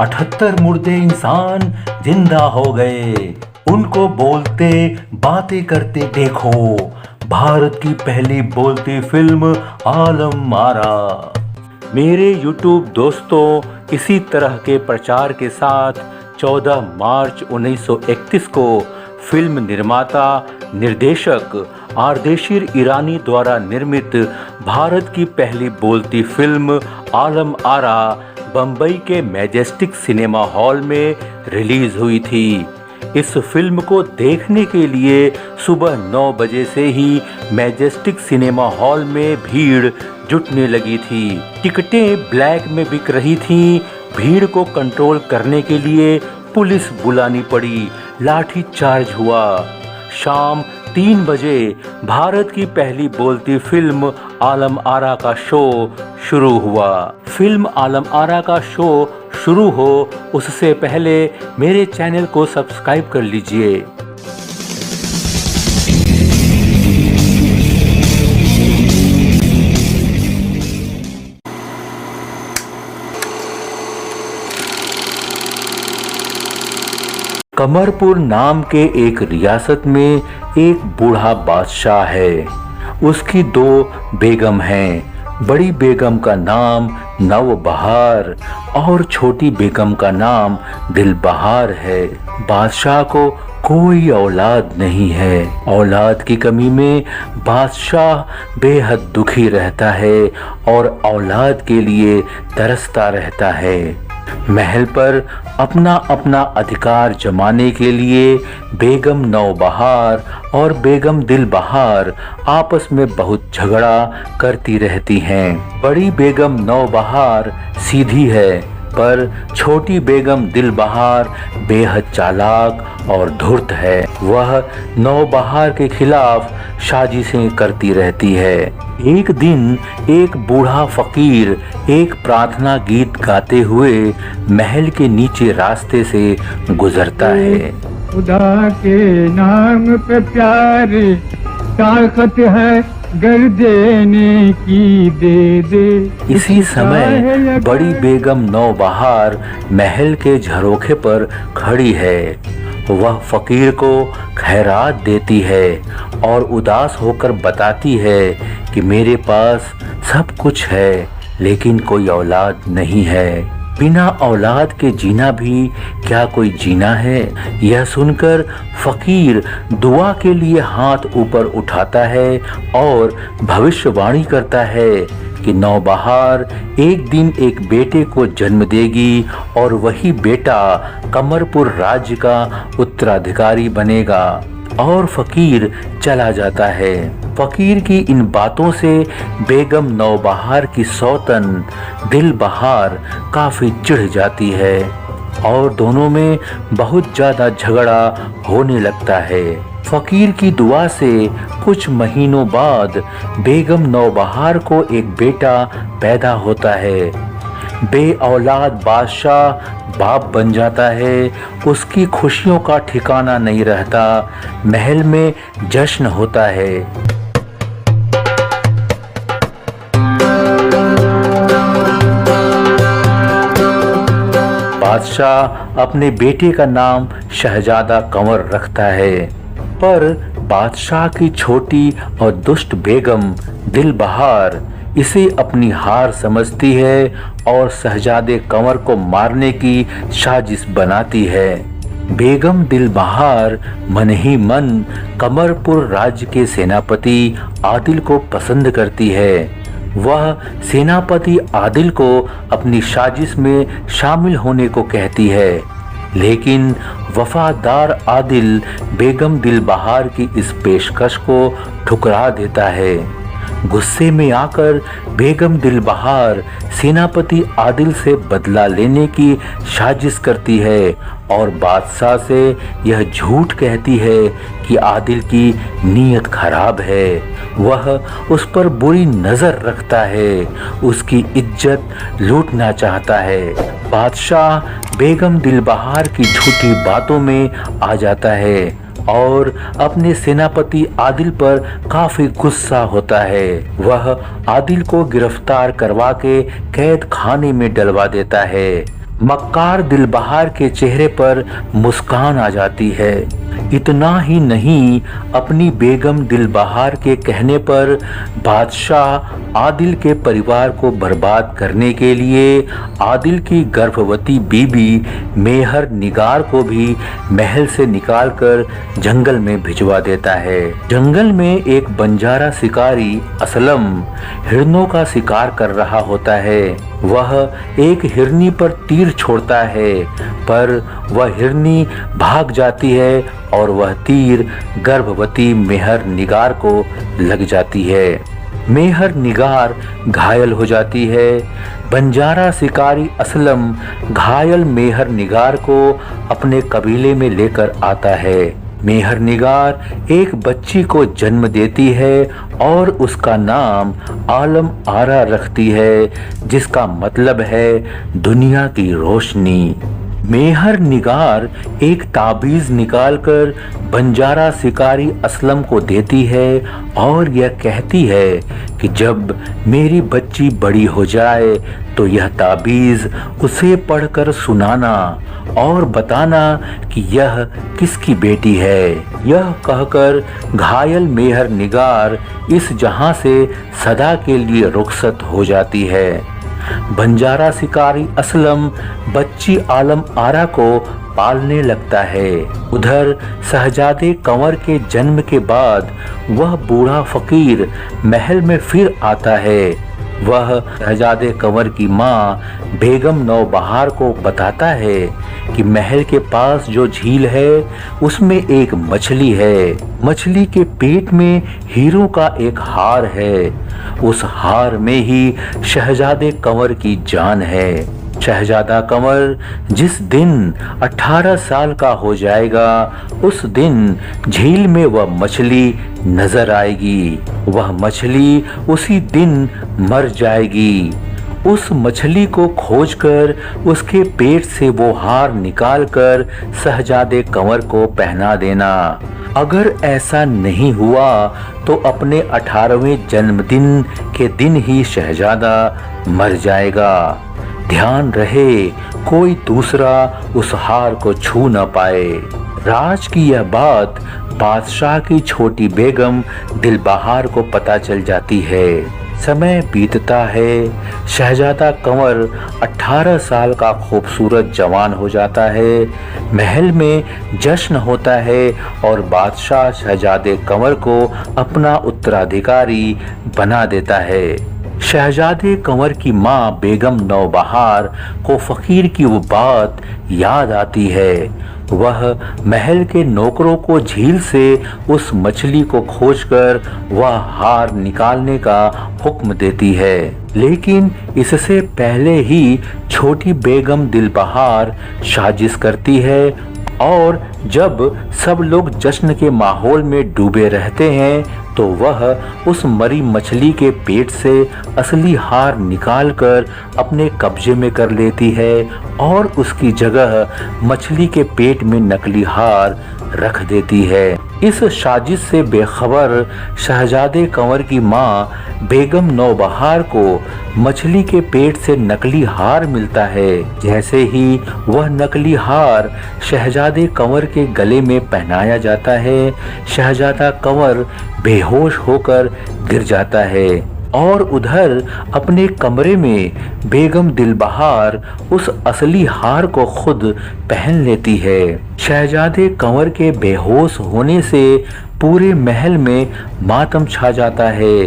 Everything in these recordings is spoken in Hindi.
78 मुर्दे इंसान जिंदा हो गए। उनको बोलते बातें करते देखो, भारत की पहली बोलती फिल्म आलम आरा। मेरे YouTube दोस्तों, इसी तरह के प्रचार के साथ 14 मार्च 1931 को फिल्म निर्माता निर्देशक आर्देशिर ईरानी द्वारा निर्मित भारत की पहली बोलती फिल्म आलम आरा बम्बई के मैजेस्टिक सिनेमा हॉल में रिलीज हुई थी। इस फिल्म को देखने के लिए सुबह 9 बजे से ही मैजेस्टिक सिनेमा हॉल में भीड़ जुटने लगी थी। टिकटें ब्लैक में बिक रही थीं। भीड़ को कंट्रोल करने के लिए पुलिस बुलानी पड़ी, लाठीचार्ज हुआ। शाम 3 बजे भारत की पहली बोलती फिल्म आलम आरा का शो शुरू हुआ। फिल्म आलम आरा का शो शुरू हो उससे पहले मेरे चैनल को सब्सक्राइब कर लीजिए। कमरपुर नाम के एक रियासत में एक बूढ़ा बादशाह है। उसकी 2 बेगम हैं। बड़ी बेगम का नाम नवबहार और छोटी बेगम का नाम दिलबहार है। बादशाह को कोई औलाद नहीं है। औलाद की कमी में बादशाह बेहद दुखी रहता है और औलाद के लिए तरसता रहता है। महल पर अपना अपना अधिकार जमाने के लिए बेगम नवबहार और बेगम दिलबहार आपस में बहुत झगड़ा करती रहती हैं। बड़ी बेगम नवबहार सीधी है, पर छोटी बेगम दिलबहार बेहद चालाक और धूर्त है। वह नवबहार के खिलाफ साजिशें करती रहती है। एक दिन एक बूढ़ा फकीर एक प्रार्थना गीत गाते हुए महल के नीचे रास्ते से गुजरता है। खुदा के नाम पे प्यारे ताकत है, गर देने की दे दे। इसी समय बड़ी बेगम नवबहार महल के झरोखे पर खड़ी है। वह फकीर को खैरात देती है और उदास होकर बताती है कि मेरे पास सब कुछ है, लेकिन कोई औलाद नहीं है। बिना औलाद के जीना भी क्या कोई जीना है? यह सुनकर फकीर दुआ के लिए हाथ ऊपर उठाता है और भविष्यवाणी करता है कि नवबहार एक दिन एक बेटे को जन्म देगी और वही बेटा कमरपुर राज्य का उत्तराधिकारी बनेगा। और फकीर चला जाता है। फकीर की इन बातों से बेगम नवबहार की सौतन दिलबहार काफी चिढ़ जाती है और दोनों में बहुत ज्यादा झगड़ा होने लगता है। फकीर की दुआ से कुछ महीनों बाद बेगम नवबहार को एक बेटा पैदा होता है। बे औलाद बादशाह बाप बन जाता है। उसकी खुशियों का ठिकाना नहीं रहता। महल में जश्न होता है। बादशाह अपने बेटे का नाम शहजादा कंवर रखता है, पर बादशाह की छोटी और दुष्ट बेगम दिलबहार इसे अपनी हार समझती है और शहजादे कंवर को मारने की साजिश बनाती है। बेगम दिलबहार मन ही मन कमरपुर राज्य के सेनापति आदिल को पसंद करती है। वह सेनापति आदिल को अपनी साजिश में शामिल होने को कहती है, लेकिन वफादार आदिल बेगम दिलबहार की इस पेशकश को ठुकरा देता है। गुस्से में आकर बेगम दिलबहार सेनापति आदिल से बदला लेने की साजिश करती है और बादशाह से यह झूठ कहती है कि आदिल की नीयत खराब है। वह उस पर बुरी नजर रखता है, उसकी इज्जत लूटना चाहता है। बादशाह बेगम दिलबहार की झूठी बातों में आ जाता है और अपने सेनापति आदिल पर काफी गुस्सा होता है। वह आदिल को गिरफ्तार करवा के कैद खाने में डलवा देता है। मक्कार दिलबहार के चेहरे पर मुस्कान आ जाती है। इतना ही नहीं, अपनी बेगम दिलबहार के कहने पर बादशाह आदिल के परिवार को बर्बाद करने के लिए आदिल की गर्भवती बीबी मेहर निगार को भी महल से निकालकर जंगल में भिजवा देता है। जंगल में एक बंजारा शिकारी असलम हिरनों का शिकार कर रहा होता है। वह एक हिरनी पर तीर छोड़ता है, पर वह हिरनी भाग जाती है और वह तीर गर्भवती मेहर निगार को लग जाती है। मेहर निगार घायल हो जाती है। बंजारा शिकारी असलम घायल मेहर निगार को अपने कबीले में लेकर आता है। मेहर निगार एक बच्ची को जन्म देती है और उसका नाम आलम आरा रखती है, जिसका मतलब है दुनिया की रोशनी। मेहर निगार एक ताबीज निकालकर बंजारा शिकारी असलम को देती है और यह कहती है कि जब मेरी बच्ची बड़ी हो जाए तो यह ताबीज उसे पढ़कर सुनाना और बताना कि यह किसकी बेटी है। यह कहकर घायल मेहर निगार इस जहां से सदा के लिए रुखसत हो जाती है। बंजारा शिकारी असलम बच्ची आलम आरा को पालने लगता है। उधर शहजादे कंवर के जन्म के बाद वह बूढ़ा फकीर महल में फिर आता है। वह शहजादे कंवर की माँ बेगम नौबहार को बताता है कि महल के पास जो झील है उसमें एक मछली है। मछली के पेट में हीरों का एक हार है। उस हार में ही शहजादे कंवर की जान है। शहजादा कंवर जिस दिन 18 साल का हो जाएगा उस दिन झील में वह मछली नजर आएगी। वह मछली उसी दिन मर जाएगी। उस मछली को खोजकर उसके पेट से वो हार निकालकर शहजादे कंवर को पहना देना। अगर ऐसा नहीं हुआ तो अपने 18वें जन्मदिन के दिन ही शहजादा मर जाएगा। ध्यान रहे कोई दूसरा उस हार को छू न पाए। राज की यह बात बादशाह की छोटी बेगम दिलबहार को पता चल जाती है। समय बीतता है। शहजादा कंवर 18 साल का खूबसूरत जवान हो जाता है। महल में जश्न होता है और बादशाह शहजादे कंवर को अपना उत्तराधिकारी बना देता है। शहजादे कंवर की माँ बेगम नौबहार को फकीर की वो बात याद आती है। वह महल के नौकरों को झील से उस मछली को खोजकर वह हार निकालने का हुक्म देती है। लेकिन इससे पहले ही छोटी बेगम दिलबहार साजिश करती है और जब सब लोग जश्न के माहौल में डूबे रहते हैं तो वह उस मरी मछली के पेट से असली हार निकालकर अपने कब्जे में कर लेती है और उसकी जगह मछली के पेट में नकली हार रख देती है। इस साजिश से बेखबर शहजादे कंवर की माँ बेगम नौबहार को मछली के पेट से नकली हार मिलता है। जैसे ही वह नकली हार शहजादे कंवर के गले में पहनाया जाता है, शहजादा कंवर बेहोश होकर गिर जाता है और उधर अपने कमरे में बेगम दिलबहार उस असली हार को खुद पहन लेती है। शहजादे कंवर के बेहोश होने से पूरे महल में मातम छा जाता है।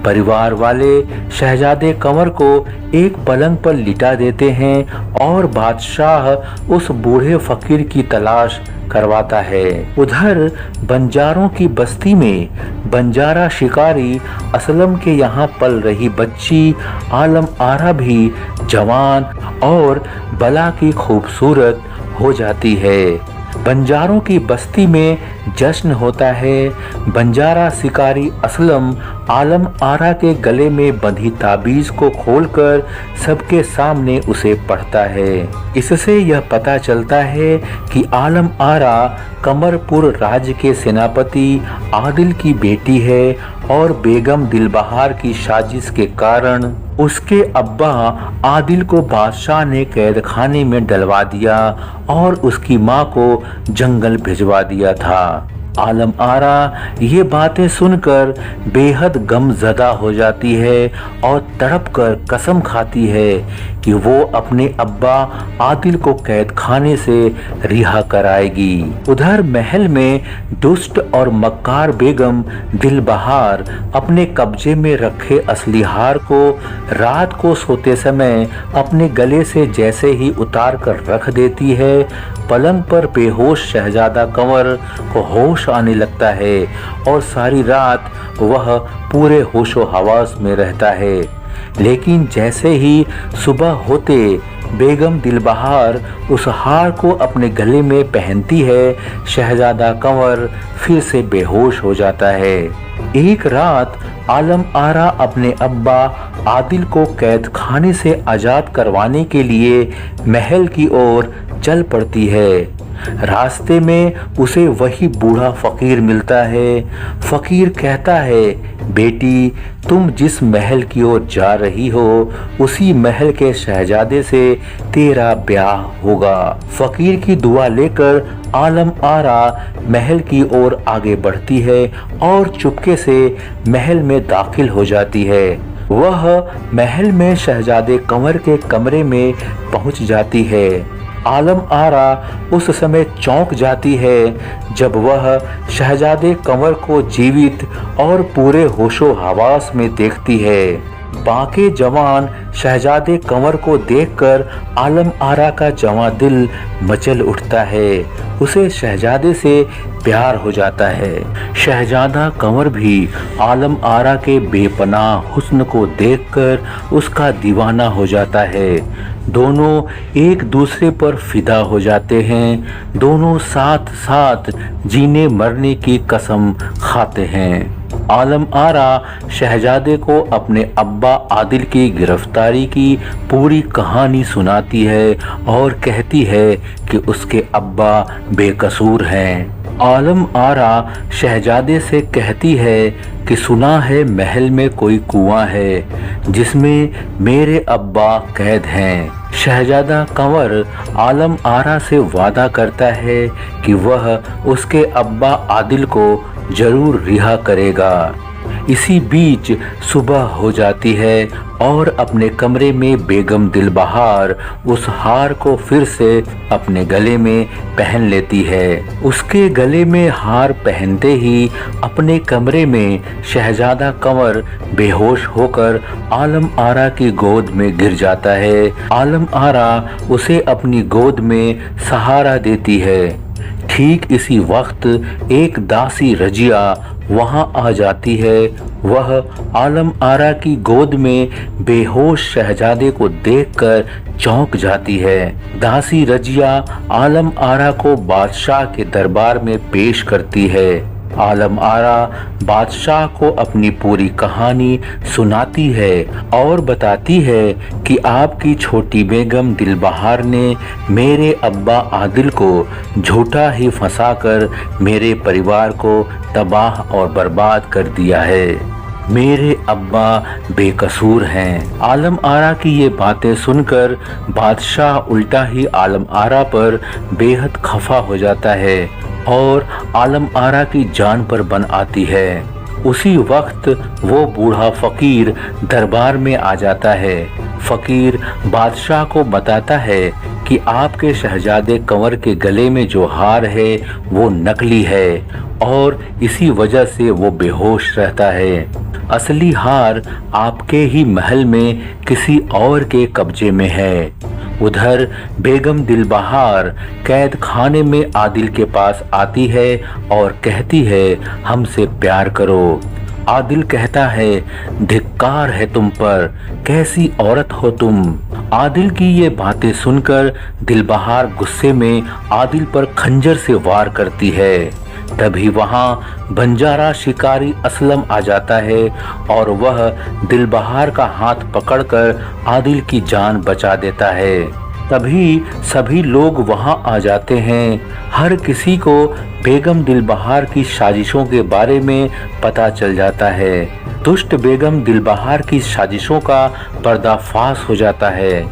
परिवार वाले शहजादे कंवर को एक पलंग पर लिटा देते हैं और बादशाह उस बूढ़े फकीर की तलाश करवाता है। उधर बंजारों की बस्ती में बंजारा शिकारी असलम के यहाँ पल रही बच्ची आलम आरा भी जवान और बला की खूबसूरत हो जाती है। बंजारों की बस्ती में जश्न होता है। बंजारा शिकारी असलम आलम आरा के गले में बंधी ताबीज को खोलकर सबके सामने उसे पढ़ता है। इससे यह पता चलता है कि आलम आरा कमरपुर राज्य के सेनापति आदिल की बेटी है और बेगम दिलबहार की साजिश के कारण उसके अब्बा आदिल को बादशाह ने कैद खाने में डलवा दिया और उसकी माँ को जंगल भिजवा दिया था। आलम आरा ये बातें सुनकर बेहद गमज़दा हो जाती है और तड़प कर कसम खाती है कि वो अपने अब्बा आदिल को कैद खाने से रिहा कराएगी। उधर महल में दुष्ट और मक्कार बेगम दिलबहार अपने कब्जे में रखे असली हार को रात को सोते समय अपने गले से जैसे ही उतार कर रख देती है, पलंग पर बेहोश शहजादा कंवर को होश आने लगता है और सारी रात वह पूरे होशो हवास में रहता है। लेकिन जैसे ही सुबह होते बेगम दिलबहार उस हार को अपने गले में पहनती है, शहजादा कंवर फिर से बेहोश हो जाता है। एक रात आलम आरा अपने अब्बा आदिल को कैद खाने से आज़ाद करवाने के लिए महल की ओर चल पड़ती है। रास्ते में उसे वही बूढ़ा फकीर मिलता है। फकीर कहता है, बेटी तुम जिस महल की ओर जा रही हो उसी महल के शहजादे से तेरा ब्याह होगा। फकीर की दुआ लेकर आलम आरा महल की ओर आगे बढ़ती है और चुपके से महल में दाखिल हो जाती है। वह महल में शहजादे कंवर के कमरे में पहुंच जाती है। आलम आरा उस समय चौंक जाती है जब वह शहजादे कंवर को जीवित और पूरे होशो हवास में देखती है। बाके जवान शहजादे कंवर को देखकर आलम आरा का जवां दिल मचल उठता है। उसे शहजादे से प्यार हो जाता है। शहजादा कंवर भी आलम आरा के बेपनाह हुस्न को देखकर उसका दीवाना हो जाता है। दोनों एक दूसरे पर फिदा हो जाते हैं। दोनों साथ साथ जीने मरने की कसम खाते हैं। आलम आरा शहजादे को अपने अब्बा आदिल की गिरफ्तारी की पूरी कहानी सुनाती है और कहती है कि उसके अब्बा बेकसूर हैं। आलम आरा शहजादे से कहती है कि सुना है महल में कोई कुआं है जिसमें मेरे अब्बा कैद हैं। शहजादा कंवर आलम आरा से वादा करता है कि वह उसके अब्बा आदिल को जरूर रिहा करेगा। इसी बीच सुबह हो जाती है और अपने कमरे में बेगम दिलबहार उस हार को फिर से अपने गले में पहन लेती है। उसके गले में हार पहनते ही अपने कमरे में शहजादा कंवर बेहोश होकर आलम आरा की गोद में गिर जाता है। आलम आरा उसे अपनी गोद में सहारा देती है। ठीक इसी वक्त एक दासी रजिया वहां आ जाती है। वह आलम आरा की गोद में बेहोश शहजादे को देखकर चौंक जाती है। दासी रजिया आलम आरा को बादशाह के दरबार में पेश करती है। आलम आरा बादशाह को अपनी पूरी कहानी सुनाती है और बताती है कि आपकी छोटी बेगम दिलबहार ने मेरे अब्बा आदिल को झूठा ही फंसाकर मेरे परिवार को तबाह और बर्बाद कर दिया है। मेरे अब्बा बेकसूर हैं। आलम आरा की ये बातें सुनकर बादशाह उल्टा ही आलम आरा पर बेहद खफा हो जाता है और आलम आरा की जान पर बन आती है। उसी वक्त वो बूढ़ा फकीर दरबार में आ जाता है। फकीर बादशाह को बताता है कि आपके शहजादे कंवर के गले में जो हार है वो नकली है और इसी वजह से वो बेहोश रहता है। असली हार आपके ही महल में किसी और के कब्जे में है। उधर बेगम दिलबहार कैद खाने में आदिल के पास आती है और कहती है, हमसे प्यार करो। आदिल कहता है, धिक्कार है तुम पर, कैसी औरत हो तुम। आदिल की ये बातें सुनकर दिलबहार गुस्से में आदिल पर खंजर से वार करती है। तभी वहां बंजारा शिकारी असलम आ जाता है और वह दिलबहार का हाथ पकड़कर आदिल की जान बचा देता है। तभी सभी लोग वहां आ जाते हैं। हर किसी को बेगम दिलबहार की साजिशों के बारे में पता चल जाता है। दुष्ट बेगम दिलबहार की साजिशों का पर्दाफाश हो जाता है।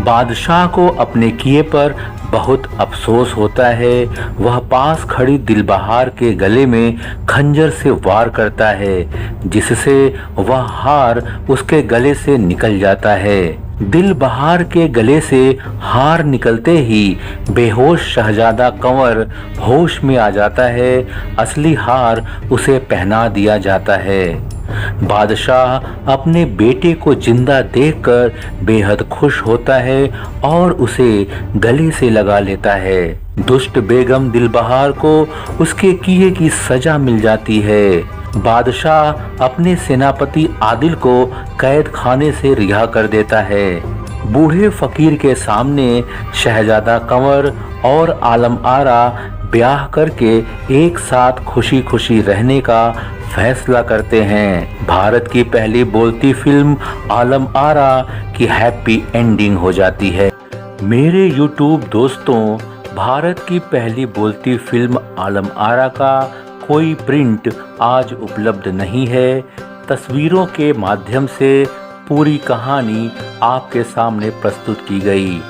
बादशाह को अपने किए पर बहुत अफसोस होता है। वह पास खड़ी दिलबहार के गले में खंजर से वार करता है, जिससे वह हार उसके गले से निकल जाता है। दिलबहार के गले से हार निकलते ही बेहोश शहजादा कंवर होश में आ जाता है। असली हार उसे पहना दिया जाता है। बादशाह अपने बेटे को जिंदा देखकर बेहद खुश होता है और उसे गले से लगा लेता है। दुष्ट बेगम दिलबहार को उसके किए की सजा मिल जाती है। बादशाह अपने सेनापति आदिल को कैद खाने से रिहा कर देता है। बूढ़े फकीर के सामने शहजादा कंवर और आलम आरा ब्याह करके एक साथ खुशी खुशी रहने का फैसला करते हैं। भारत की पहली बोलती फिल्म आलम आरा की हैप्पी एंडिंग हो जाती है। मेरे YouTube दोस्तों, भारत की पहली बोलती फिल्म आलम आरा का कोई प्रिंट आज उपलब्ध नहीं है। तस्वीरों के माध्यम से पूरी कहानी आपके सामने प्रस्तुत की गई।